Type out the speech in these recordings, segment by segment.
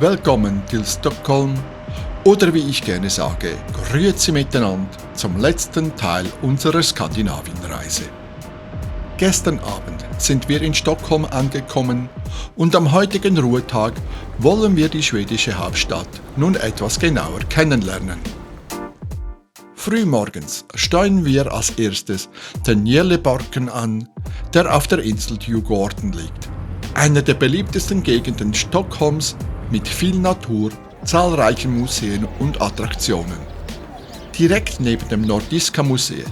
Willkommen til Stockholm oder wie ich gerne sage, grüezi miteinander zum letzten Teil unserer Skandinavienreise. Gestern Abend sind wir in Stockholm angekommen und am heutigen Ruhetag wollen wir die schwedische Hauptstadt nun etwas genauer kennenlernen. Frühmorgens steuern wir als erstes den Gälliborgen an, der auf der Insel Djurgården liegt. Einer der beliebtesten Gegenden Stockholms mit viel Natur, zahlreichen Museen und Attraktionen. Direkt neben dem Nordiska Museet,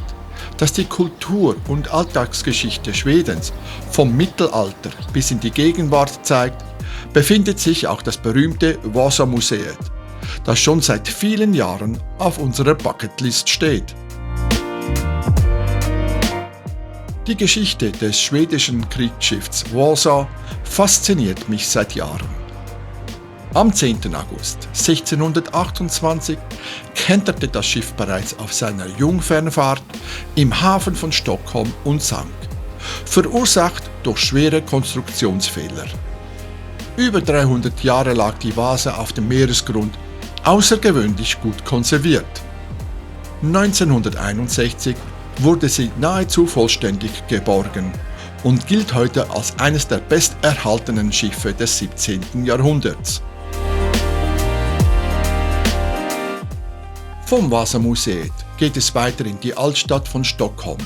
das die Kultur- und Alltagsgeschichte Schwedens vom Mittelalter bis in die Gegenwart zeigt, befindet sich auch das berühmte Vasa-Museet, das schon seit vielen Jahren auf unserer Bucketlist steht. Die Geschichte des schwedischen Kriegsschiffs Vasa fasziniert mich seit Jahren. Am 10. August 1628 kenterte das Schiff bereits auf seiner Jungfernfahrt im Hafen von Stockholm und sank, verursacht durch schwere Konstruktionsfehler. Über 300 Jahre lag die Vasa auf dem Meeresgrund außergewöhnlich gut konserviert. 1961 wurde sie nahezu vollständig geborgen und gilt heute als eines der besterhaltenen Schiffe des 17. Jahrhunderts. Vom Vasa-Museet geht es weiter in die Altstadt von Stockholm,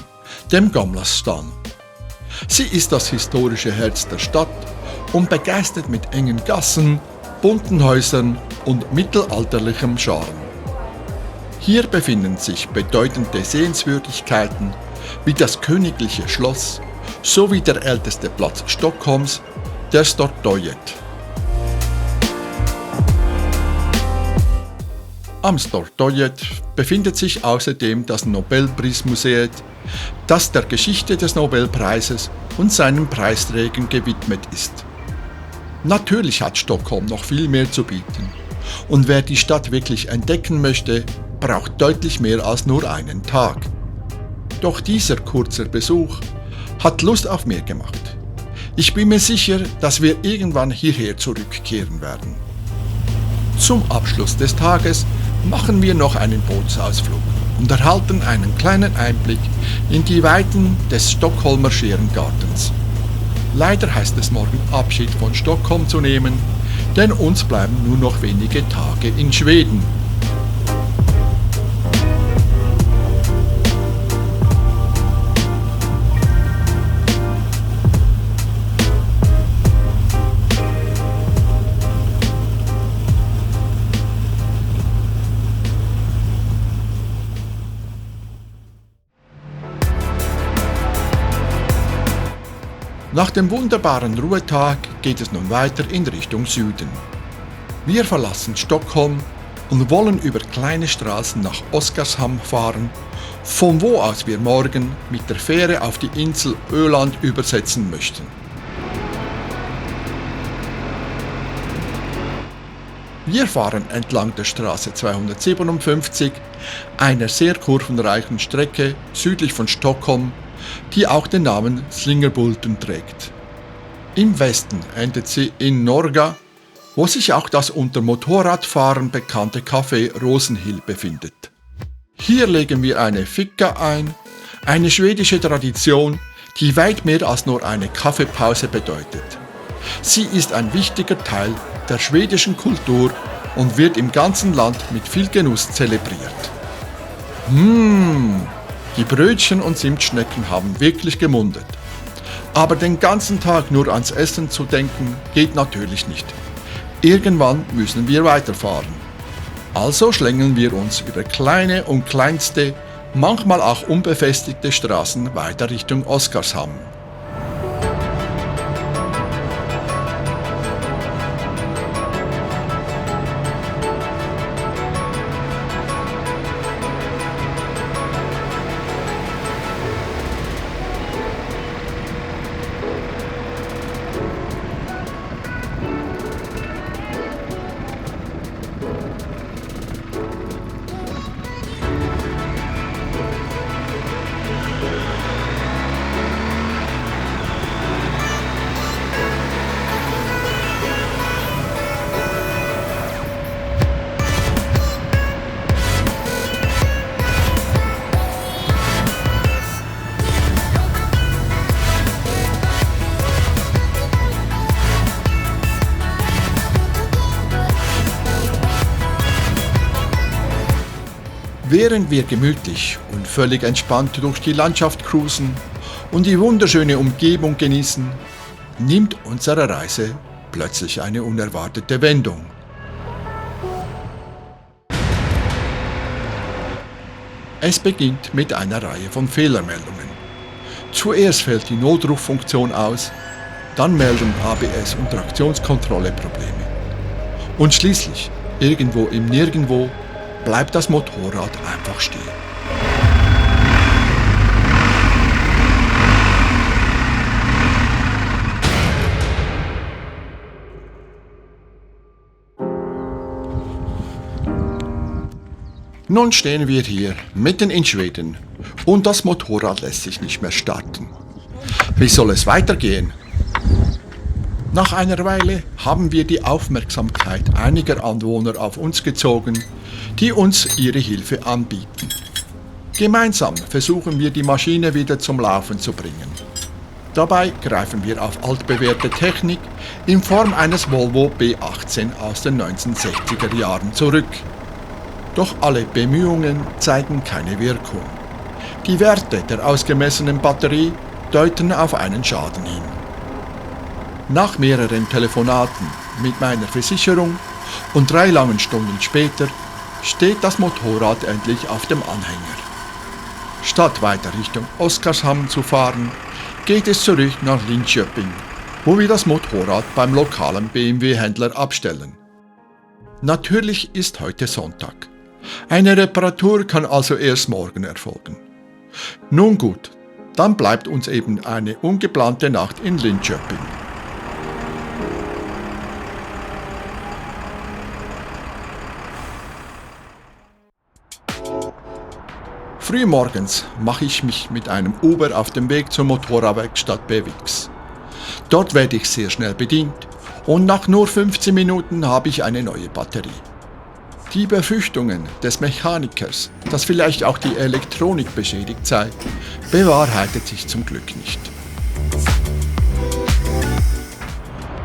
dem Gamla stan. Sie ist das historische Herz der Stadt und begeistert mit engen Gassen, bunten Häusern und mittelalterlichem Charme. Hier befinden sich bedeutende Sehenswürdigkeiten wie das Königliche Schloss sowie der älteste Platz Stockholms, der Stortorget. Am Stortorget befindet sich außerdem das Nobelprismuseet, das der Geschichte des Nobelpreises und seinen Preisträgern gewidmet ist. Natürlich hat Stockholm noch viel mehr zu bieten und wer die Stadt wirklich entdecken möchte, braucht deutlich mehr als nur einen Tag. Doch dieser kurze Besuch hat Lust auf mehr gemacht. Ich bin mir sicher, dass wir irgendwann hierher zurückkehren werden. Zum Abschluss des Tages machen wir noch einen Bootsausflug und erhalten einen kleinen Einblick in die Weiten des Stockholmer Scherengartens. Leider heißt es morgen Abschied von Stockholm zu nehmen, denn uns bleiben nur noch wenige Tage in Schweden. Nach dem wunderbaren Ruhetag geht es nun weiter in Richtung Süden. Wir verlassen Stockholm und wollen über kleine Straßen nach Oskarshamn fahren, von wo aus wir morgen mit der Fähre auf die Insel Öland übersetzen möchten. Wir fahren entlang der Straße 257, einer sehr kurvenreichen Strecke südlich von Stockholm, die auch den Namen Slingerbulten trägt. Im Westen endet sie in Norga, wo sich auch das unter Motorradfahren bekannte Café Rosenhill befindet. Hier legen wir eine Fika ein, eine schwedische Tradition, die weit mehr als nur eine Kaffeepause bedeutet. Sie ist ein wichtiger Teil der schwedischen Kultur und wird im ganzen Land mit viel Genuss zelebriert. Die Brötchen und Zimtschnecken haben wirklich gemundet. Aber den ganzen Tag nur ans Essen zu denken, geht natürlich nicht. Irgendwann müssen wir weiterfahren. Also schlängeln wir uns über kleine und kleinste, manchmal auch unbefestigte Straßen weiter Richtung Oskarshamn. Während wir gemütlich und völlig entspannt durch die Landschaft cruisen und die wunderschöne Umgebung genießen, nimmt unsere Reise plötzlich eine unerwartete Wendung. Es beginnt mit einer Reihe von Fehlermeldungen. Zuerst fällt die Notruffunktion aus, dann melden ABS und Traktionskontrolle Probleme. Und schließlich, irgendwo im Nirgendwo, bleibt das Motorrad einfach stehen. Nun stehen wir hier, mitten in Schweden, und das Motorrad lässt sich nicht mehr starten. Wie soll es weitergehen? Nach einer Weile haben wir die Aufmerksamkeit einiger Anwohner auf uns gezogen, die uns ihre Hilfe anbieten. Gemeinsam versuchen wir, die Maschine wieder zum Laufen zu bringen. Dabei greifen wir auf altbewährte Technik in Form eines Volvo B18 aus den 1960er Jahren zurück. Doch alle Bemühungen zeigen keine Wirkung. Die Werte der ausgemessenen Batterie deuten auf einen Schaden hin. Nach mehreren Telefonaten mit meiner Versicherung und 3 langen Stunden später steht das Motorrad endlich auf dem Anhänger. Statt weiter Richtung Oskarshamn zu fahren, geht es zurück nach Linköping, wo wir das Motorrad beim lokalen BMW-Händler abstellen. Natürlich ist heute Sonntag. Eine Reparatur kann also erst morgen erfolgen. Nun gut, dann bleibt uns eben eine ungeplante Nacht in Linköping. Frühmorgens mache ich mich mit einem Uber auf den Weg zur Motorradwerkstatt Bewix. Dort werde ich sehr schnell bedient und nach nur 15 Minuten habe ich eine neue Batterie. Die Befürchtungen des Mechanikers, dass vielleicht auch die Elektronik beschädigt sei, bewahrheitet sich zum Glück nicht.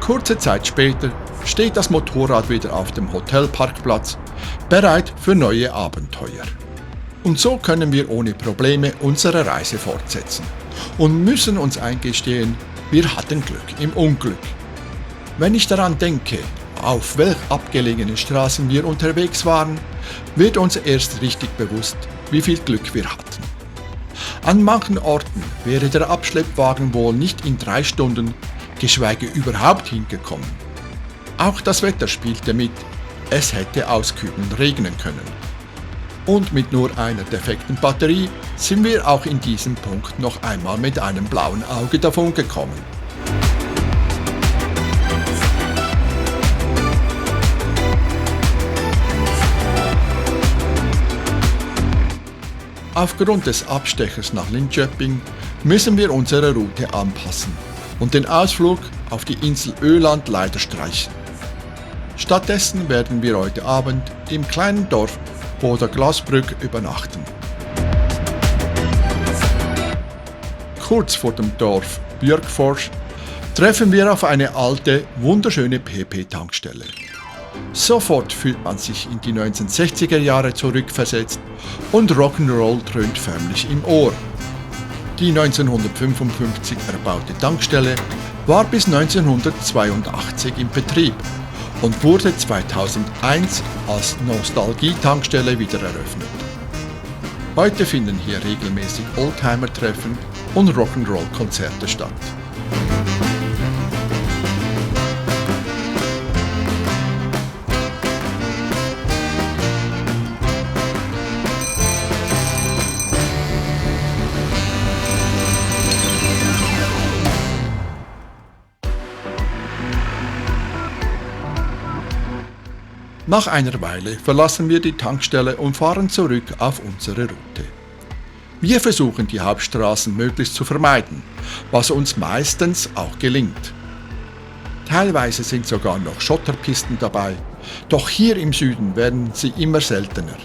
Kurze Zeit später steht das Motorrad wieder auf dem Hotelparkplatz, bereit für neue Abenteuer. Und so können wir ohne Probleme unsere Reise fortsetzen und müssen uns eingestehen, wir hatten Glück im Unglück. Wenn ich daran denke, auf welch abgelegenen Straßen wir unterwegs waren, wird uns erst richtig bewusst, wie viel Glück wir hatten. An manchen Orten wäre der Abschleppwagen wohl nicht in 3 Stunden, geschweige überhaupt hingekommen. Auch das Wetter spielte mit, es hätte auskühlend regnen können. Und mit nur einer defekten Batterie sind wir auch in diesem Punkt noch einmal mit einem blauen Auge davongekommen. Aufgrund des Abstechers nach Linköping müssen wir unsere Route anpassen und den Ausflug auf die Insel Öland leider streichen. Stattdessen werden wir heute Abend im kleinen Dorf Boda Glasbrück übernachten. Kurz vor dem Dorf Björkfors treffen wir auf eine alte, wunderschöne PP-Tankstelle. Sofort fühlt man sich in die 1960er Jahre zurückversetzt und Rock'n'Roll dröhnt förmlich im Ohr. Die 1955 erbaute Tankstelle war bis 1982 in Betrieb und wurde 2001 als Nostalgie-Tankstelle wieder eröffnet. Heute finden hier regelmäßig Oldtimer-Treffen und Rock'n'Roll-Konzerte statt. Nach einer Weile verlassen wir die Tankstelle und fahren zurück auf unsere Route. Wir versuchen die Hauptstraßen möglichst zu vermeiden, was uns meistens auch gelingt. Teilweise sind sogar noch Schotterpisten dabei, doch hier im Süden werden sie immer seltener.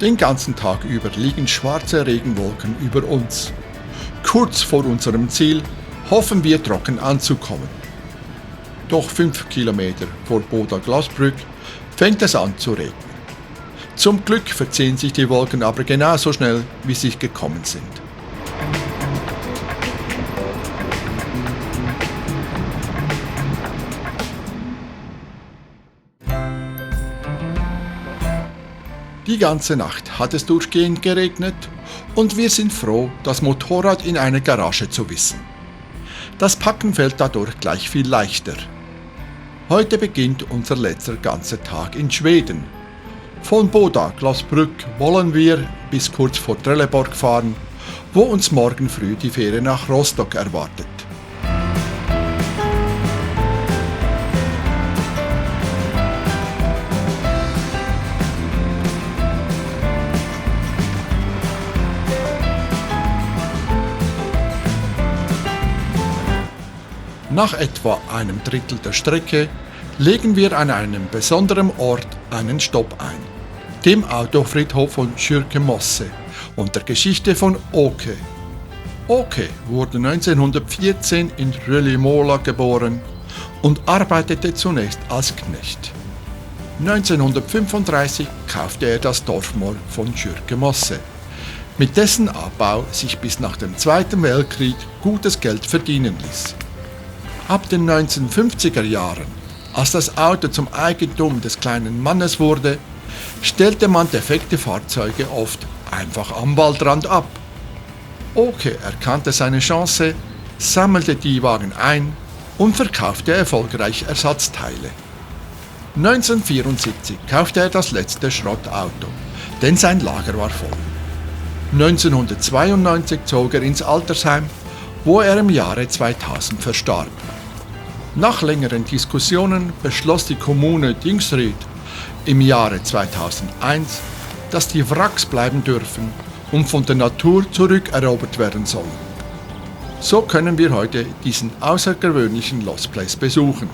Den ganzen Tag über liegen schwarze Regenwolken über uns. Kurz vor unserem Ziel hoffen wir trocken anzukommen. Doch 5 Kilometer vor Boda-Glasbrück fängt es an zu regnen. Zum Glück verziehen sich die Wolken aber genauso schnell, wie sie gekommen sind. Die ganze Nacht hat es durchgehend geregnet und wir sind froh, das Motorrad in einer Garage zu wissen. Das Packen fällt dadurch gleich viel leichter. Heute beginnt unser letzter ganzer Tag in Schweden. Von Boda-Glasbrück wollen wir bis kurz vor Trelleborg fahren, wo uns morgen früh die Fähre nach Rostock erwartet. Nach etwa einem Drittel der Strecke legen wir an einem besonderen Ort einen Stopp ein, dem Autofriedhof von Kyrkemosse und der Geschichte von Åke. Åke wurde 1914 in Röljimola geboren und arbeitete zunächst als Knecht. 1935 kaufte er das Dorfmoor von Kyrkemosse, mit dessen Abbau sich bis nach dem Zweiten Weltkrieg gutes Geld verdienen ließ. Ab den 1950er Jahren, als das Auto zum Eigentum des kleinen Mannes wurde, stellte man defekte Fahrzeuge oft einfach am Waldrand ab. Åke erkannte seine Chance, sammelte die Wagen ein und verkaufte erfolgreich Ersatzteile. 1974 kaufte er das letzte Schrottauto, denn sein Lager war voll. 1992 zog er ins Altersheim, wo er im Jahre 2000 verstarb. Nach längeren Diskussionen beschloss die Kommune Tingsryd im Jahre 2001, dass die Wracks bleiben dürfen und von der Natur zurückerobert werden sollen. So können wir heute diesen außergewöhnlichen Lost Place besuchen.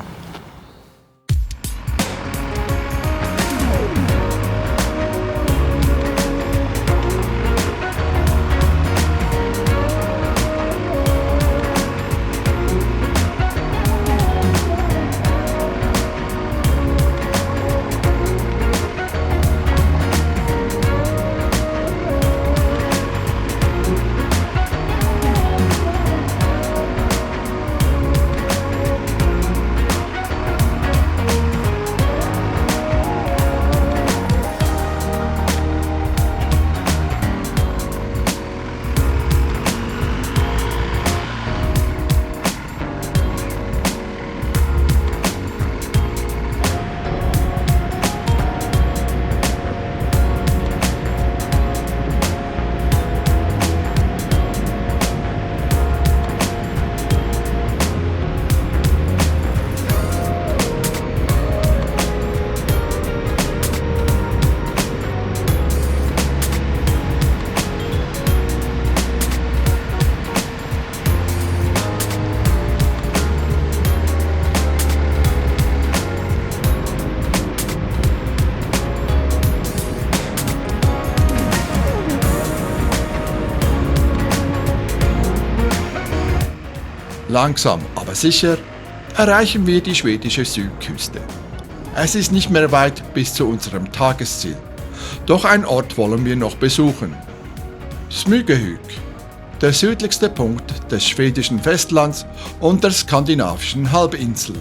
Langsam, aber sicher erreichen wir die schwedische Südküste. Es ist nicht mehr weit bis zu unserem Tagesziel. Doch einen Ort wollen wir noch besuchen. Smygehuk, der südlichste Punkt des schwedischen Festlands und der skandinavischen Halbinsel.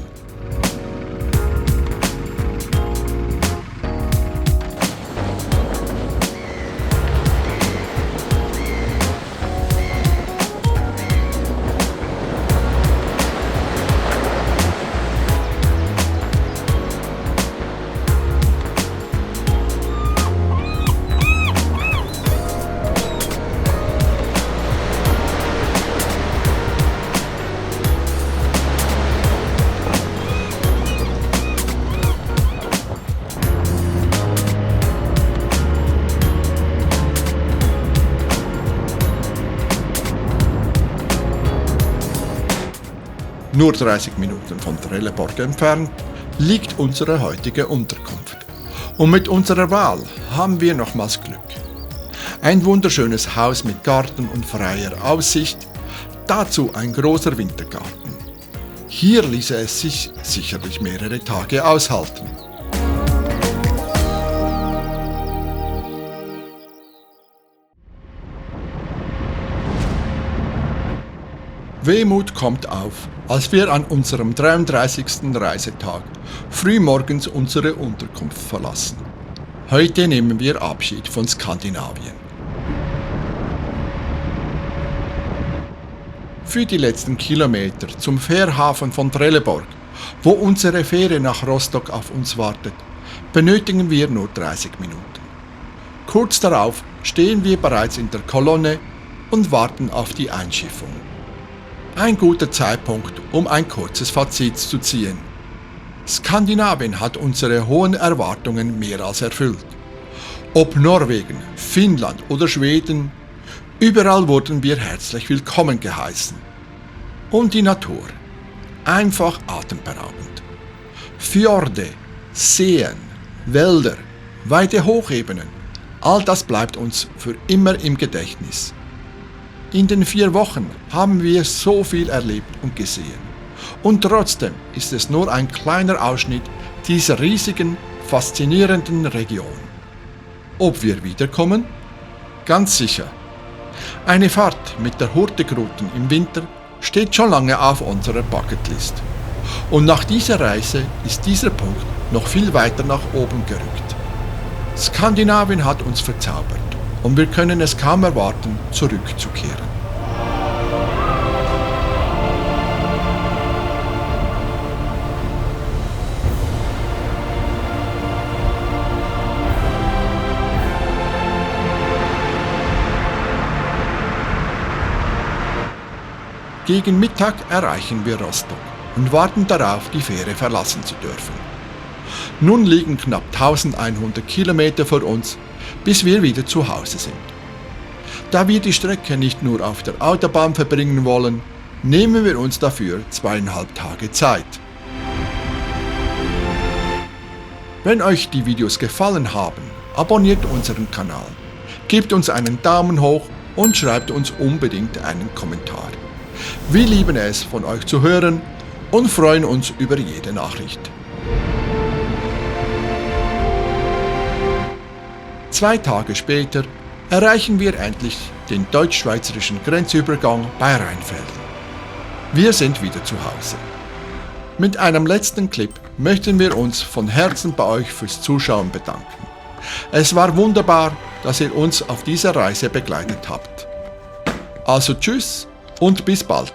Nur 30 Minuten von Trelleborg entfernt liegt unsere heutige Unterkunft. Und mit unserer Wahl haben wir nochmals Glück. Ein wunderschönes Haus mit Garten und freier Aussicht, dazu ein großer Wintergarten. Hier ließe es sich sicherlich mehrere Tage aushalten. Wehmut kommt auf, als wir an unserem 33. Reisetag frühmorgens unsere Unterkunft verlassen. Heute nehmen wir Abschied von Skandinavien. Für die letzten Kilometer zum Fährhafen von Trelleborg, wo unsere Fähre nach Rostock auf uns wartet, benötigen wir nur 30 Minuten. Kurz darauf stehen wir bereits in der Kolonne und warten auf die Einschiffung. Ein guter Zeitpunkt, um ein kurzes Fazit zu ziehen. Skandinavien hat unsere hohen Erwartungen mehr als erfüllt. Ob Norwegen, Finnland oder Schweden, überall wurden wir herzlich willkommen geheißen. Und die Natur, einfach atemberaubend. Fjorde, Seen, Wälder, weite Hochebenen, all das bleibt uns für immer im Gedächtnis. In den 4 Wochen haben wir so viel erlebt und gesehen. Und trotzdem ist es nur ein kleiner Ausschnitt dieser riesigen, faszinierenden Region. Ob wir wiederkommen? Ganz sicher. Eine Fahrt mit der Hurtigruten im Winter steht schon lange auf unserer Bucketlist. Und nach dieser Reise ist dieser Punkt noch viel weiter nach oben gerückt. Skandinavien hat uns verzaubert. Und wir können es kaum erwarten, zurückzukehren. Gegen Mittag erreichen wir Rostock und warten darauf, die Fähre verlassen zu dürfen. Nun liegen knapp 1100 Kilometer vor uns, bis wir wieder zu Hause sind. Da wir die Strecke nicht nur auf der Autobahn verbringen wollen, nehmen wir uns dafür 2,5 Tage Zeit. Wenn euch die Videos gefallen haben, abonniert unseren Kanal, gebt uns einen Daumen hoch und schreibt uns unbedingt einen Kommentar. Wir lieben es, von euch zu hören und freuen uns über jede Nachricht. 2 Tage später erreichen wir endlich den deutsch-schweizerischen Grenzübergang bei Rheinfelden. Wir sind wieder zu Hause. Mit einem letzten Clip möchten wir uns von Herzen bei euch fürs Zuschauen bedanken. Es war wunderbar, dass ihr uns auf dieser Reise begleitet habt. Also tschüss und bis bald.